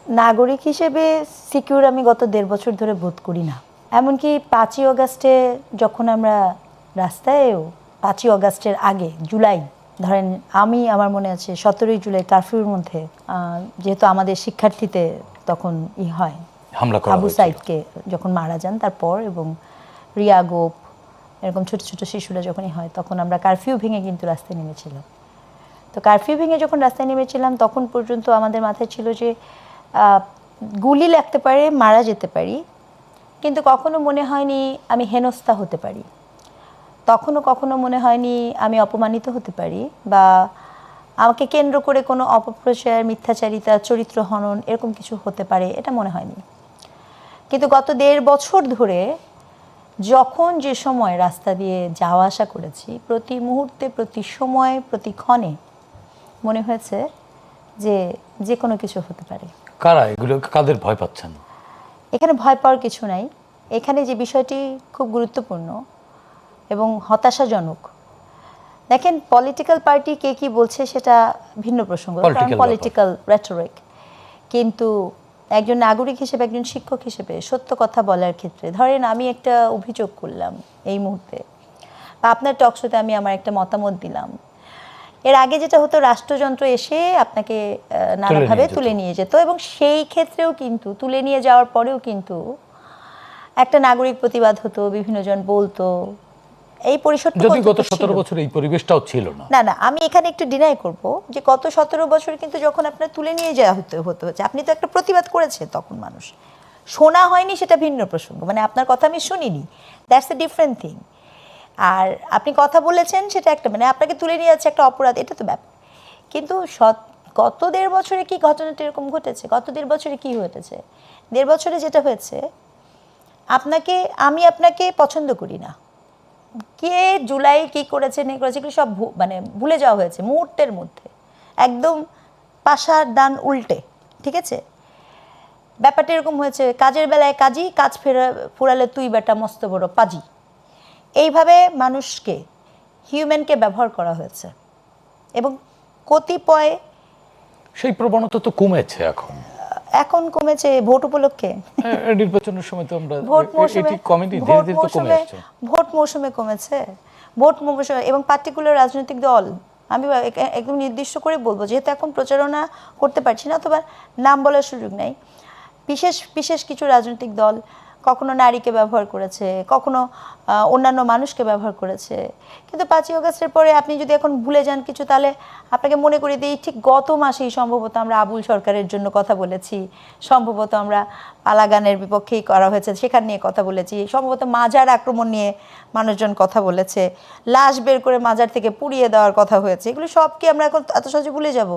নাগরিক হিসেবে সিকিউর আমি গত ১.৫ বছর ধরে বোধ করি না। এমনকি ৫ই অগাস্টে যখন আমরা রাস্তায়ও ৫ই অগাস্টের আগে জুলাই ধরেন আমার মনে আছে ১৭ই জুলাই কারফিউর মধ্যে যেহেতু আমাদের শিক্ষার্থীতে তখন হয় হামলা করা আবু সাইদকে যখন মারা যান তারপর এবং রিয়া গোপ এরকম ছোট ছোট শিশুরা যখনই হয় তখন আমরা কারফিউ ভেঙে কিন্তু রাস্তায় নেমেছিলাম। তো কারফিউ ভেঙে যখন রাস্তায় নেমেছিলাম তখন পর্যন্ত আমাদের মাথায় ছিল যে গুলি লাগতে পারে, মারা যেতে পারি, কিন্তু কখনো মনে হয়নি আমি হেনস্থা হতে পারি, কখনো মনে হয়নি আমি অপমানিত হতে পারি বা আমাকে কেন্দ্র করে কোনো অপপ্রচার, মিথ্যাচারিতা, চরিত্র হনন এরকম কিছু হতে পারে এটা মনে হয়নি। কিন্তু গত ১.৫ বছর ধরে যখন যে সময় রাস্তা দিয়ে যাওয়া আসা করেছি প্রতি মুহূর্তে, প্রতি সময়, প্রতি ক্ষণে মনে হয়েছে যে যে কোনো কিছু হতে পারে। কারা এগুলো, কাদের ভয় পাচ্ছেন? এখানে ভয় পাওয়ার কিছু নাই। এখানে যে বিষয়টি খুব গুরুত্বপূর্ণ এবং হতাশাজনক, দেখেন পলিটিক্যাল পার্টি কে কি বলছে সেটা ভিন্ন প্রসঙ্গ, কারণ পলিটিক্যাল রেটরিক, কিন্তু একজন নাগরিক হিসেবে, একজন শিক্ষক হিসেবে সত্য কথা বলার ক্ষেত্রে ধরেন আমি একটা অভিযোগ করলাম এই মুহূর্তে বা আপনার টকশোতে আমি আমার একটা মতামত দিলাম, এর আগে যেটা হতো রাষ্ট্রযন্ত্র এসে আপনাকে নানাভাবে তুলে নিয়ে যেত এবং সেই ক্ষেত্রেও কিন্তু তুলে নিয়ে যাওয়ার পরেও কিন্তু একটা নাগরিক প্রতিবাদ হতো, বিভিন্ন জন বলতো, এই পরিসরটা গত 17 বছর এই পরিবেশটাও ছিল না। না আমি এখানে একটু ডিনাই করব যে গত 17 বছর কিন্তু যখন আপনার তুলে নিয়ে যাওয়া হচ্ছে আপনি তো একটা প্রতিবাদ করেছেন, তখন মানুষ শোনা হয়নি সেটা ভিন্ন প্রসঙ্গ, মানে আপনার কথা আমি শুনিনি, দ্যাটস এ ডিফারেন্ট থিং। আর আপনি কথা বলেছেন সেটা একটা, মানে আপনাকে তুলে নিয়ে যাচ্ছে একটা অপরাধ, এটা তো ব্যাপার। কিন্তু গত ১.৫ বছরে কি ঘটনাটা এরকম ঘটেছে? গত ১.৫ বছরে কি হয়েছে? ১.৫ বছরে যেটা হয়েছে, আমি আপনাকে পছন্দ করি না, কে জুলাই কি করেছে না করেছে এগুলো সব মানে ভুলে যাওয়া হয়েছে মুহূর্তের মধ্যে, একদম পাশার দান উল্টে, ঠিক আছে? ব্যাপারটা এরকম হয়েছে, কাজের বেলায় কাজী, কাজ ফুরালে তুই বেটা মস্ত বড় পাজি, এইভাবে মানুষকে, হিউম্যানকে ব্যবহার করা হয়েছে এবং কতিপয় সেই প্রবণতা তো কমেছে এখন কমেছে ভোট উপলক্ষে, নির্বাচনের সময় তো আমরা ভোট মৌসুমে ভোট মৌসুমে কমেছে, ভোট মৌসুমে এবং পার্টিকুলার রাজনৈতিক দল, আমি একদম নির্দিষ্ট করে বলবো যেহেতু এখন প্রচারণা করতে পারছি না অথবা নাম বলার সুযোগ নেই, বিশেষ কিছু রাজনৈতিক দল কখনো নারীকে ব্যবহার করেছে, কখনো অন্যান্য মানুষকে ব্যবহার করেছে। কিন্তু ৫ই অগাস্টের পরে আপনি যদি এখন ভুলে যান কিছু, তাহলে আপনাকে মনে করে দিই ঠিক গত মাসেই সম্ভবত আমরা আবুল সরকারের জন্য কথা বলেছি, সম্ভবত আমরা পালাগানের বিপক্ষেই করা হয়েছে সেখান নিয়ে কথা বলেছি, সম্ভবত মাজার আক্রমণ নিয়ে মানুষজন কথা বলেছে, লাশ বের করে মাজার থেকে পুড়িয়ে দেওয়ার কথা হয়েছে, এগুলো সব কি আমরা এখন এত সহজে ভুলে যাব?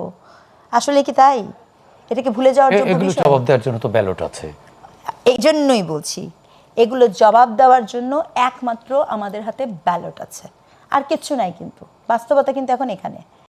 আসলে কি তাই? এটাকে ভুলে যাওয়ার জন্য জবাব দেওয়ার জন্য তো ব্যালট আছে। এই জন্যই বলছি এগুলো জবাব দেওয়ার জন্য একমাত্র আমাদের হাতে ব্যালট আছে, আর কিচ্ছু নাই। কিন্তু বাস্তবতা কিন্তু এখন এখানে।